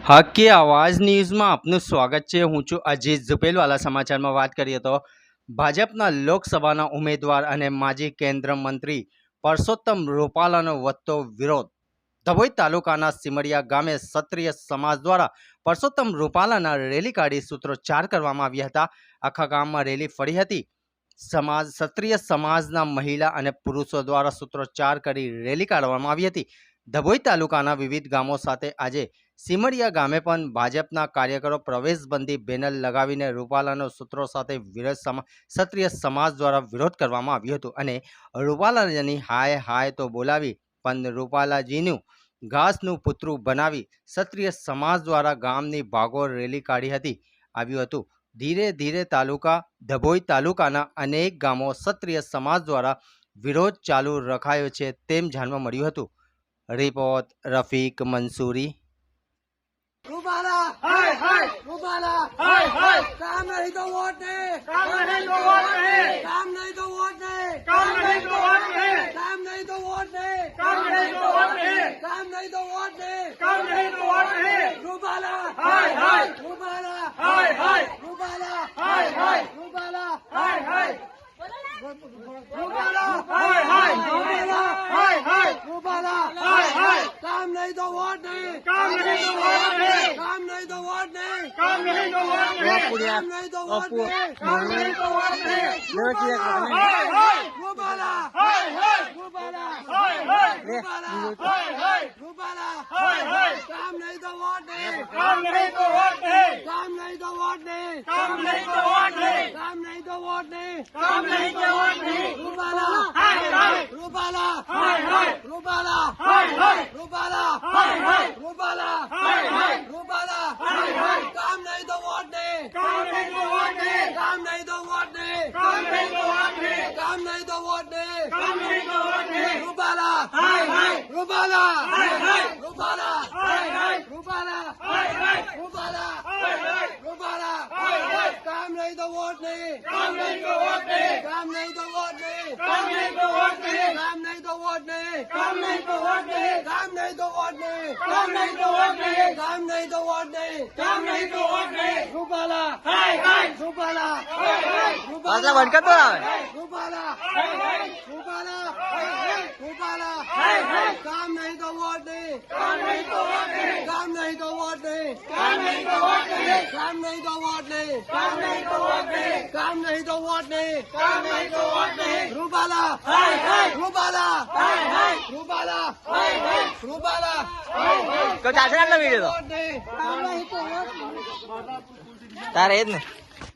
હકે આવાજ ન્યૂઝમાં આપનું સ્વાગત છે। હું છું અજીત ઝુપેલવાલા। સમાચારમાં વાત કરીએ તો ભાજપના લોકસભાના ઉમેદવાર અને માજી કેન્દ્ર મંત્રી પરસોત્તમ રૂપાલાનો વધતો વિરોધ। ધભોઈ તાલુકાના સિમડિયા ગામે ક્ષત્રિય સમાજ દ્વારા પરસોત્તમ રૂપાલાના રેલી કાઢી સૂત્રોચ્ચાર કરવામાં આવ્યા હતા। આખા ગામમાં રેલી ફરી હતી। ક્ષત્રિય સમાજના મહિલા અને પુરુષો દ્વારા સૂત્રોચ્ચાર કરી રેલી કાઢવામાં આવી હતી। ધભોઈ તાલુકાના વિવિધ ગામો સાથે આજે સિમડિયા ગામે પણ ભાજપના કાર્યકરો પ્રવેશબંધી બેનર લગાવીને રૂપાલાનો સૂત્રો સાથે ક્ષત્રિય સમાજ દ્વારા વિરોધ કરવામાં આવ્યો હતો અને રૂપાલાજીની હાય હાય તો બોલાવી પણ રૂપાલાજીનું ઘાસનું પુતળું બનાવી ક્ષત્રિય સમાજ દ્વારા ગામની ભાગોળ રેલી કાઢી હતી આવ્યું હતું। ધીરે ધીરે ધભોઈ તાલુકાના અનેક ગામો ક્ષત્રિય સમાજ દ્વારા વિરોધ ચાલુ રખાયો છે તેમ જાણવા મળ્યું હતું। રિપોર્ટ રફીક મંસૂરી। रूपाला हाय हाय रूपाला हाय हाय काम नहीं तो वोट नहीं काम नहीं तो वोट नहीं काम नहीं तो वोट नहीं काम नहीं तो वोट नहीं काम नहीं तो वोट नहीं काम नहीं तो वोट नहीं काम नहीं तो वोट नहीं काम नहीं तो वोट नहीं रूपाला हाय हाय रूपाला हाय हाय रूपाला हाय हाय रूपाला हाय हाय रूपाला हाय हाय रूपाला हाय हाय रूपाला हाय हाय काम नहीं तो वोट नहीं काम नहीं तो वोट नहीं काम नहीं तो वोट नहीं काम नहीं तो वोट नहीं काम नहीं तो वोट नहीं काम नहीं तो वोट नहीं हाय हाय रूपाला हाय हाय रूपाला हाय हाय रूपाला हाय हाय रूपाला हाय हाय काम नहीं तो वोट नहीं काम नहीं तो वोट नहीं काम नहीं तो वोट नहीं काम नहीं तो वोट नहीं काम नहीं तो वोट नहीं काम नहीं तो वोट नहीं रूपाला हाय हाय रूपाला हाय हाय रूपाला हाय हाय रूपाला हाय हाय रूपाला हाय हाय रूपाला हाय हाय काम नहीं तो वोट नहीं काम नहीं तो वोट नहीं काम नहीं तो वोट नहीं काम नहीं तो वोट नहीं काम नहीं तो वोट नहीं काम नहीं तो वोट नहीं रूपाला हाय हाय रूपाला हाय हाय रूपाला हाय हाय रूपाला हाय हाय रूपाला हाय हाय रूपाला हाय हाय काम नहीं तो वोट नहीं काम नहीं तो वोट नहीं काम नहीं तो वोट नहीं काम नहीं तो वोट नहीं काम नहीं तो वोट नहीं काम नहीं तो वोट नहीं काम नहीं तो वोट नहीं काम नहीं तो वोट नहीं काम नहीं तो वोट नहीं काम नहीं तो वोट नहीं रूपाला हाय हाय रूपाला हाय हाय रूपाला रूपाला हाय हाय रूपाला हाय हाय रूपाला हाय हाय काम नहीं तो वोट नहीं काम नहीं तो वोट नहीं काम नहीं तो वोट नहीं काम नहीं तो वोट नहीं काम नहीं तो वोट नहीं काम नहीं तो वोट नहीं काम नहीं तो वोट नहीं काम नहीं तो वोट नहीं रूपाला हाय हाय रूपाला हाय हाय रूपाला हाय हाय रूपाला हाय हाय તો ચાલશે આટલો વિડીયો તો તારે જ ને।